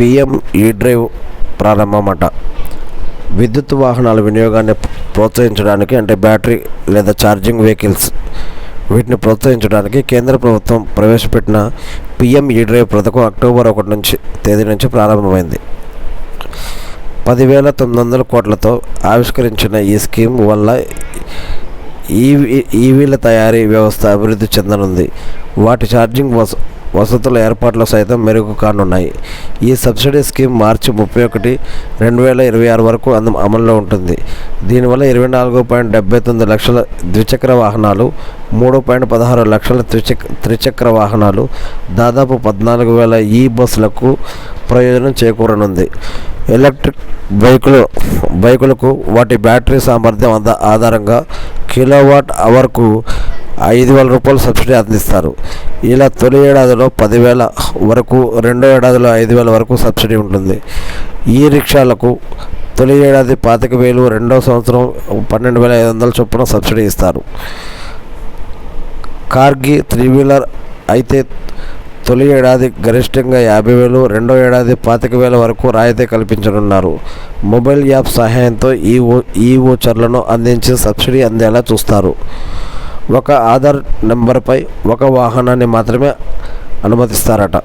PM ఈ drive ప్రారంభమట. విద్యుత్ వాహనాల వినియోగాన్ని ప్రోత్సహించడానికి, అంటే బ్యాటరీ లేదా ఛార్జింగ్ వెహికల్స్ వీటిని ప్రోత్సహించడానికి కేంద్ర ప్రభుత్వం ప్రవేశపెట్టిన పిఎం ఈ డ్రైవ్ పథకం అక్టోబర్ 1 తేదీ నుంచి ప్రారంభమైంది. 10,900 కోట్లతో ఆవిష్కరించిన ఈ స్కీమ్ వల్ల ఈవీల తయారీ వ్యవస్థ అభివృద్ధి చెందనుంది. వాటి ఛార్జింగ్ వసతుల ఏర్పాట్లు సైతం మెరుగు కానున్నాయి. ఈ సబ్సిడీ స్కీమ్ మార్చి 31, 2026 వరకు అమల్లో ఉంటుంది. దీనివల్ల 24.79 లక్షల ద్విచక్ర వాహనాలు, 3.16 లక్షల త్రిచక్ర వాహనాలు, దాదాపు 14,000 ఈ బస్సులకు ప్రయోజనం చేకూరనుంది. ఎలక్ట్రిక్ బైకులకు వాటి బ్యాటరీ సామర్థ్యం ఆధారంగా కిలోవాట్ అవర్కు 5,000 రూపాయలు సబ్సిడీ అందిస్తారు. ఇలా తొలి ఏడాదిలో 10,000 వరకు, రెండో ఏడాదిలో 5,000 వరకు సబ్సిడీ ఉంటుంది. ఈ రిక్షాలకు తొలి ఏడాది 25,000, రెండో సంవత్సరం 12,500 చొప్పున సబ్సిడీ ఇస్తారు. కార్కి 3-వీలర్ అయితే తొలి ఏడాది గరిష్టంగా 50,000, రెండో ఏడాది 25,000 వరకు రాయితీ కల్పించనున్నారు. మొబైల్ యాప్ సహాయంతో ఈ వోచర్లను అందించి సబ్సిడీ అందేలా చూస్తారు. ఒక ఆధార్ నెంబర్పై ఒక వాహనాన్ని మాత్రమే అనుమతిస్తారట.